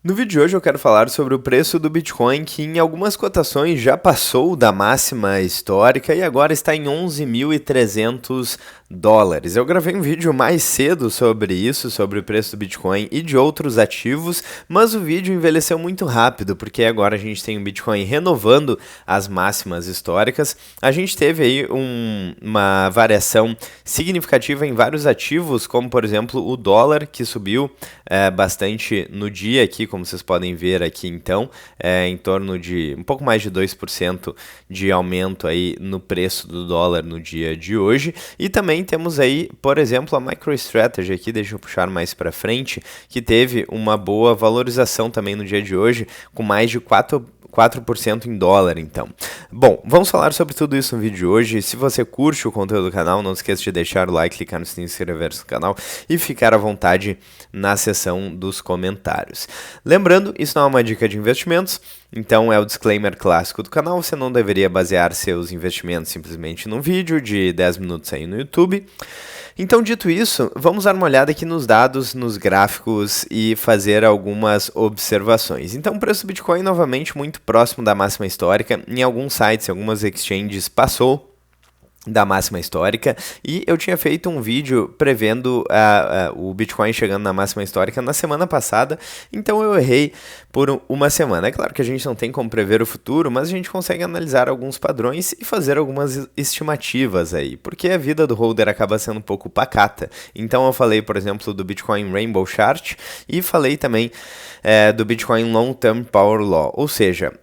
No vídeo de hoje eu quero falar sobre o preço do Bitcoin, que em algumas cotações já passou da máxima histórica e agora está em 11.300 dólares. Eu gravei um vídeo mais cedo sobre isso, sobre o preço do Bitcoin e de outros ativos, mas o vídeo envelheceu muito rápido, porque agora a gente tem o Bitcoin renovando as máximas históricas. A gente teve aí uma variação significativa em vários ativos, como por exemplo o dólar, que subiu bastante no dia aqui, como vocês podem ver aqui então, em torno de um pouco mais de 2% de aumento aí no preço do dólar no dia de hoje. E também temos aí, por exemplo, a MicroStrategy aqui, deixa eu puxar mais para frente, que teve uma boa valorização também no dia de hoje, com mais de 4% em dólar, então. Bom, vamos falar sobre tudo isso no vídeo de hoje. Se você curte o conteúdo do canal, não esqueça de deixar o like, clicar no sininho, inscrever-se no canal e ficar à vontade na seção dos comentários. Lembrando, isso não é uma dica de investimentos, então é o disclaimer clássico do canal. Você não deveria basear seus investimentos simplesmente num vídeo de 10 minutos aí no YouTube. Então, dito isso, vamos dar uma olhada aqui nos dados, nos gráficos e fazer algumas observações. Então, o preço do Bitcoin novamente muito próximo da máxima histórica. Em alguns sites, em algumas exchanges, passou da máxima histórica, e eu tinha feito um vídeo prevendo o Bitcoin chegando na máxima histórica na semana passada, então eu errei por uma semana. É claro que a gente não tem como prever o futuro, mas a gente consegue analisar alguns padrões e fazer algumas estimativas aí, porque a vida do holder acaba sendo um pouco pacata. Então eu falei, por exemplo, do Bitcoin Rainbow Chart e falei também do Bitcoin Long Term Power Law, ou seja,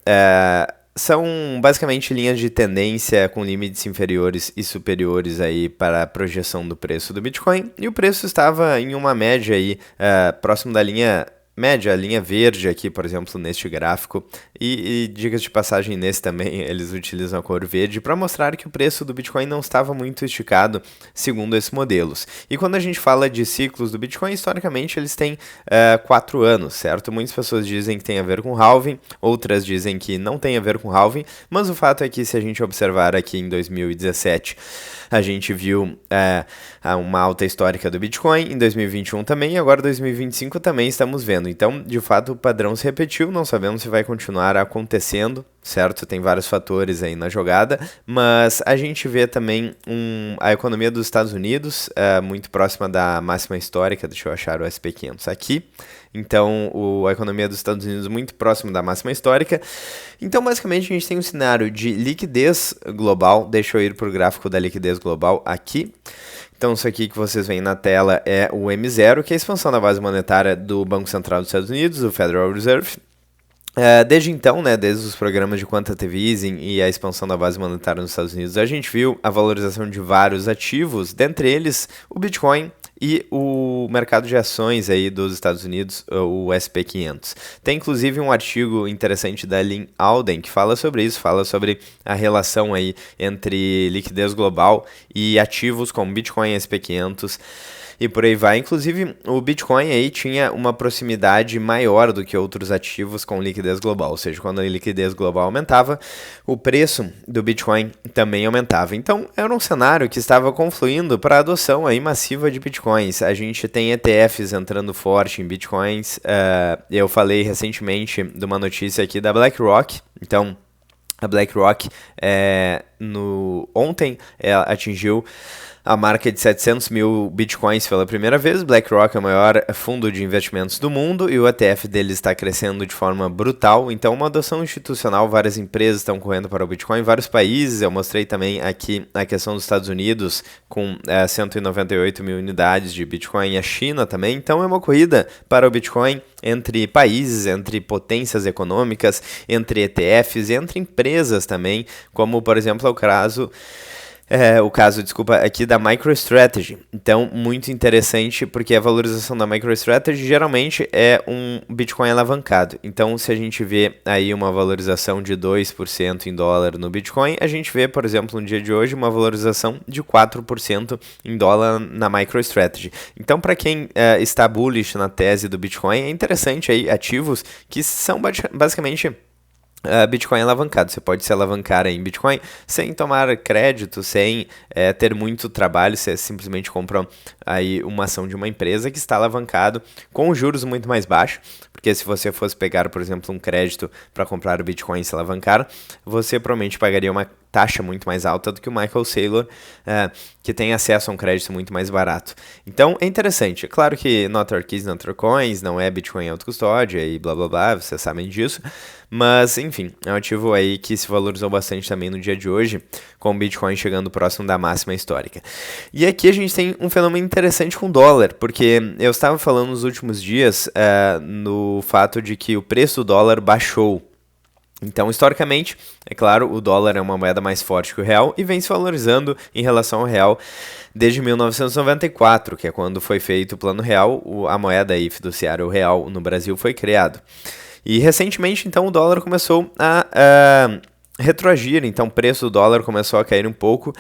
são basicamente linhas de tendência com limites inferiores e superiores aí para a projeção do preço do Bitcoin, e o preço estava em uma média aí, próximo da linha média, a linha verde aqui, por exemplo, neste gráfico, e dicas de passagem nesse também, eles utilizam a cor verde para mostrar que o preço do Bitcoin não estava muito esticado segundo esses modelos. E quando a gente fala de ciclos do Bitcoin, historicamente eles têm 4 anos, certo? Muitas pessoas dizem que tem a ver com halving, outras dizem que não tem a ver com halving, mas o fato é que se a gente observar aqui em 2017, a gente viu uma alta histórica do Bitcoin, em 2021 também, e agora 2025 também estamos vendo. Então, de fato, o padrão se repetiu, não sabemos se vai continuar acontecendo, certo? Tem vários fatores aí na jogada, mas a gente vê também a economia dos Estados Unidos muito próxima da máxima histórica. Deixa eu achar o SP500 aqui. Então, a economia dos Estados Unidos muito próxima da máxima histórica. Então, basicamente, a gente tem um cenário de liquidez global. Deixa eu ir para o gráfico da liquidez global aqui. Então, isso aqui que vocês veem na tela é o M0, que é a expansão da base monetária do Banco Central dos Estados Unidos, o Federal Reserve. Desde então, desde os programas de quantitative easing e a expansão da base monetária nos Estados Unidos, a gente viu a valorização de vários ativos, dentre eles o Bitcoin e o mercado de ações aí dos Estados Unidos, o SP500. Tem inclusive um artigo interessante da Lynn Alden que fala sobre isso, fala sobre a relação aí entre liquidez global e ativos como Bitcoin e SP500. E por aí vai. Inclusive, o Bitcoin aí tinha uma proximidade maior do que outros ativos com liquidez global. Ou seja, quando a liquidez global aumentava, o preço do Bitcoin também aumentava. Então, era um cenário que estava confluindo para a adoção aí massiva de Bitcoins. A gente tem ETFs entrando forte em Bitcoins. Eu falei recentemente de uma notícia aqui da BlackRock. Então, a BlackRock ontem atingiu a marca de 700 mil bitcoins pela primeira vez. BlackRock é o maior fundo de investimentos do mundo e o ETF dele está crescendo de forma brutal. Então, uma adoção institucional, várias empresas estão correndo para o Bitcoin, vários países. Eu mostrei também aqui a questão dos Estados Unidos com 198 mil unidades de Bitcoin e a China também. Então, é uma corrida para o Bitcoin entre países, entre potências econômicas, entre ETFs e entre empresas também, como, por exemplo, é o caso aqui da MicroStrategy. Então, muito interessante, porque a valorização da MicroStrategy geralmente é um Bitcoin alavancado. Então, se a gente vê aí uma valorização de 2% em dólar no Bitcoin, a gente vê, por exemplo, no dia de hoje, uma valorização de 4% em dólar na MicroStrategy. Então, para quem está bullish na tese do Bitcoin, é interessante aí ativos que são basicamente Bitcoin alavancado. Você pode se alavancar em Bitcoin sem tomar crédito, sem ter muito trabalho. Você simplesmente compra aí uma ação de uma empresa que está alavancado com juros muito mais baixos. Porque se você fosse pegar, por exemplo, um crédito para comprar o Bitcoin e se alavancar, você provavelmente pagaria uma taxa muito mais alta do que o Michael Saylor, que tem acesso a um crédito muito mais barato. Então é interessante. Claro que not our keys, not our coins, não é Bitcoin autocustódia e blá blá blá, vocês sabem disso. Mas, enfim, é um ativo aí que se valorizou bastante também no dia de hoje, com o Bitcoin chegando próximo da máxima histórica. E aqui a gente tem um fenômeno interessante com o dólar, porque eu estava falando nos últimos dias no fato de que o preço do dólar baixou. Então, historicamente, é claro, o dólar é uma moeda mais forte que o real e vem se valorizando em relação ao real desde 1994, que é quando foi feito o Plano Real, a moeda aí fiduciária, o real, no Brasil foi criado. E recentemente, então, o dólar começou a retroagir, então o preço do dólar começou a cair um pouco.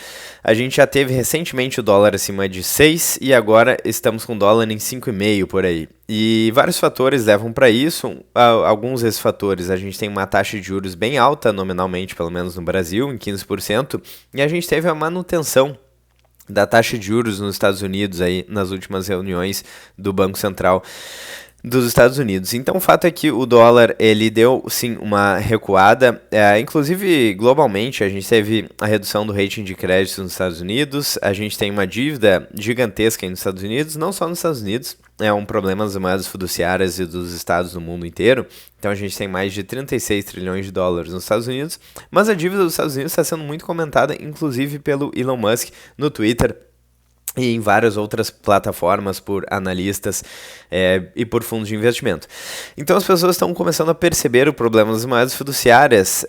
A gente já teve recentemente o dólar acima de 6 e agora estamos com o dólar em 5,5 por aí. E vários fatores levam para isso. Alguns desses fatores, a gente tem uma taxa de juros bem alta, nominalmente, pelo menos no Brasil, em 15%, e a gente teve a manutenção da taxa de juros nos Estados Unidos aí nas últimas reuniões do Banco Central dos Estados Unidos. Então o fato é que o dólar ele deu sim uma recuada, inclusive globalmente a gente teve a redução do rating de crédito nos Estados Unidos, a gente tem uma dívida gigantesca nos Estados Unidos, não só nos Estados Unidos, é um problema das moedas fiduciárias e dos estados no mundo inteiro. Então a gente tem mais de 36 trilhões de dólares nos Estados Unidos, mas a dívida dos Estados Unidos está sendo muito comentada, inclusive pelo Elon Musk no Twitter e em várias outras plataformas por analistas e por fundos de investimento. Então as pessoas estão começando a perceber o problema das moedas fiduciárias,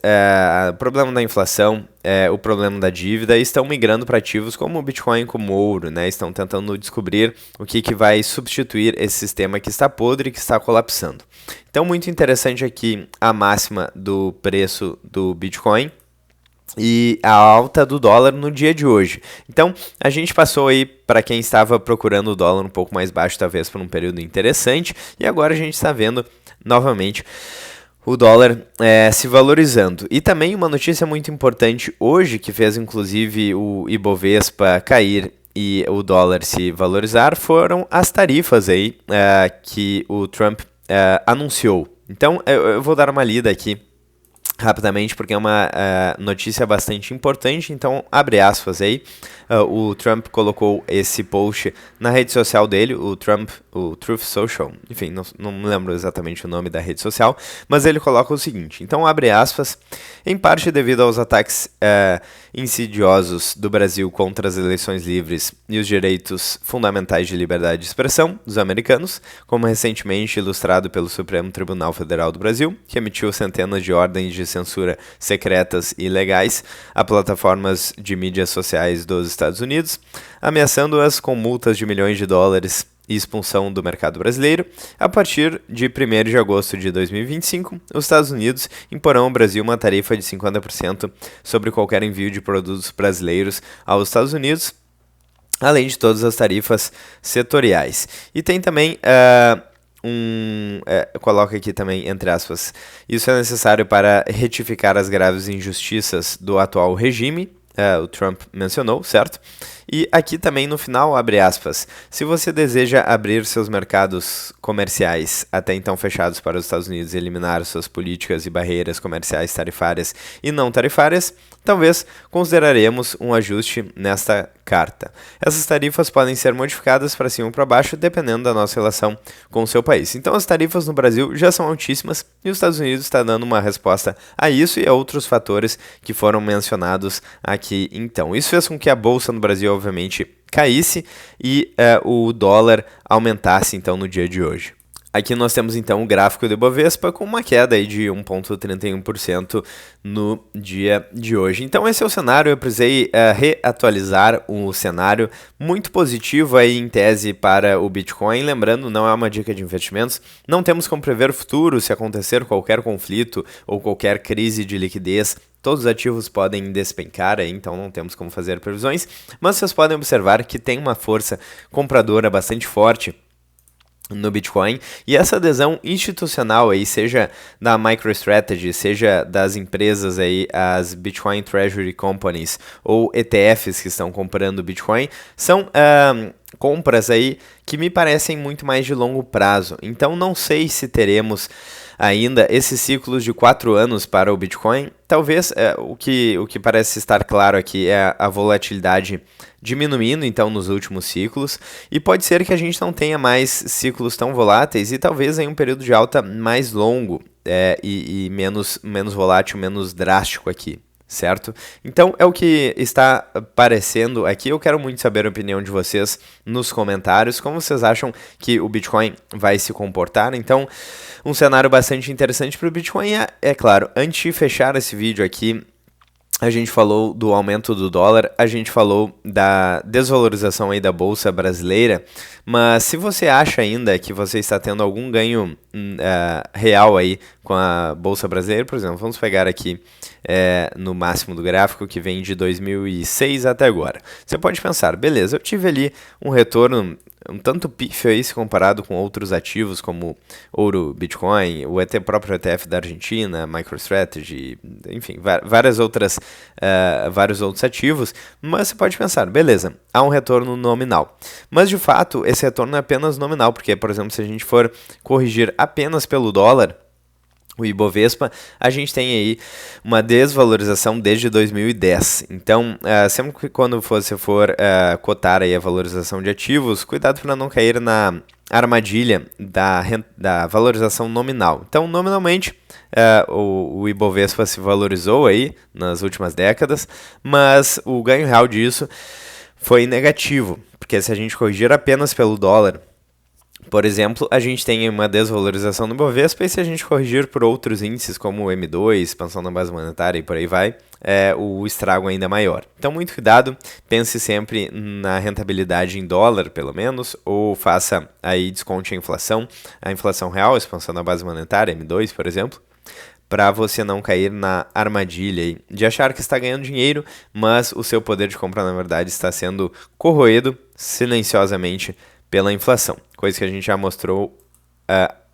o problema da inflação, o problema da dívida, e estão migrando para ativos como o Bitcoin, como o ouro, né? Estão tentando descobrir o que vai substituir esse sistema que está podre e que está colapsando. Então muito interessante aqui a máxima do preço do Bitcoin e a alta do dólar no dia de hoje. Então, a gente passou aí, para quem estava procurando o dólar um pouco mais baixo, talvez por um período interessante, e agora a gente está vendo novamente o dólar se valorizando. E também uma notícia muito importante hoje, que fez inclusive o Ibovespa cair e o dólar se valorizar, foram as tarifas aí que o Trump anunciou. Então, eu vou dar uma lida aqui rapidamente, porque é uma notícia bastante importante, então abre aspas aí. O Trump colocou esse post na rede social dele, o Truth Social, enfim, não me lembro exatamente o nome da rede social, mas ele coloca o seguinte, então abre aspas, em parte devido aos ataques insidiosos do Brasil contra as eleições livres e os direitos fundamentais de liberdade de expressão dos americanos, como recentemente ilustrado pelo Supremo Tribunal Federal do Brasil, que emitiu centenas de ordens de censura secretas e ilegais a plataformas de mídias sociais dos Estados Unidos, ameaçando-as com multas de milhões de dólares e expulsão do mercado brasileiro. A partir de 1º de agosto de 2025, os Estados Unidos imporão ao Brasil uma tarifa de 50% sobre qualquer envio de produtos brasileiros aos Estados Unidos, além de todas as tarifas setoriais. E tem também coloca aqui também, entre aspas, isso é necessário para retificar as graves injustiças do atual regime, o Trump mencionou, certo? E aqui também no final, abre aspas, se você deseja abrir seus mercados comerciais até então fechados para os Estados Unidos e eliminar suas políticas e barreiras comerciais tarifárias e não tarifárias, talvez consideraremos um ajuste nesta carta. Essas tarifas podem ser modificadas para cima ou para baixo, dependendo da nossa relação com o seu país. Então as tarifas no Brasil já são altíssimas e os Estados Unidos está dando uma resposta a isso e a outros fatores que foram mencionados aqui. Então, isso fez com que a Bolsa no Brasil obviamente caísse e o dólar aumentasse então no dia de hoje. Aqui nós temos então o gráfico do Ibovespa com uma queda aí de 1,31% no dia de hoje. Então esse é o cenário, eu precisei reatualizar o cenário muito positivo aí em tese para o Bitcoin. Lembrando, não é uma dica de investimentos, não temos como prever o futuro se acontecer qualquer conflito ou qualquer crise de liquidez. Todos os ativos podem despencar, então não temos como fazer previsões, mas vocês podem observar que tem uma força compradora bastante forte no Bitcoin, e essa adesão institucional aí, seja da MicroStrategy, seja das empresas aí, as Bitcoin Treasury Companies ou ETFs que estão comprando Bitcoin, são compras aí que me parecem muito mais de longo prazo. Então não sei se teremos ainda esses ciclos de 4 anos para o Bitcoin. Talvez o que parece estar claro aqui é a volatilidade diminuindo então nos últimos ciclos, e pode ser que a gente não tenha mais ciclos tão voláteis e talvez em um período de alta mais longo e menos volátil, menos drástico aqui. Certo? Então é o que está aparecendo aqui. Eu quero muito saber a opinião de vocês nos comentários. Como vocês acham que o Bitcoin vai se comportar? Então, um cenário bastante interessante para o Bitcoin é claro, antes de fechar esse vídeo aqui, a gente falou do aumento do dólar, a gente falou da desvalorização aí da bolsa brasileira, mas se você acha ainda que você está tendo algum ganho real aí com a bolsa brasileira, por exemplo, vamos pegar aqui no máximo do gráfico que vem de 2006 até agora. Você pode pensar, beleza, eu tive ali um retorno um tanto pífio aí se comparado com outros ativos como ouro, Bitcoin, o próprio ETF da Argentina, MicroStrategy, enfim, vários outros ativos, mas você pode pensar, beleza, há um retorno nominal. Mas de fato, esse retorno é apenas nominal, porque, por exemplo, se a gente for corrigir apenas pelo dólar, o Ibovespa, a gente tem aí uma desvalorização desde 2010. Então, sempre que quando você for cotar aí a valorização de ativos, cuidado para não cair na armadilha da valorização nominal. Então, nominalmente, o Ibovespa se valorizou aí nas últimas décadas, mas o ganho real disso foi negativo, porque se a gente corrigir apenas pelo dólar, por exemplo, a gente tem uma desvalorização no Ibovespa, e se a gente corrigir por outros índices como o M2, expansão da base monetária e por aí vai, o estrago ainda é maior. Então, muito cuidado, pense sempre na rentabilidade em dólar, pelo menos, ou faça aí, desconte a inflação real, a expansão da base monetária, M2, por exemplo, para você não cair na armadilha aí de achar que está ganhando dinheiro, mas o seu poder de compra, na verdade, está sendo corroído silenciosamente pela inflação, coisa que a gente já mostrou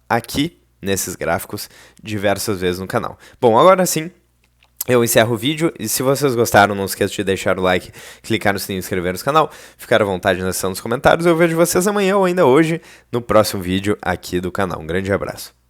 aqui nesses gráficos diversas vezes no canal. Bom, agora sim, eu encerro o vídeo, e se vocês gostaram, não esqueça de deixar o like, clicar no sininho e inscrever no canal, ficar à vontade na seção dos comentários. Eu vejo vocês amanhã ou ainda hoje no próximo vídeo aqui do canal. Um grande abraço.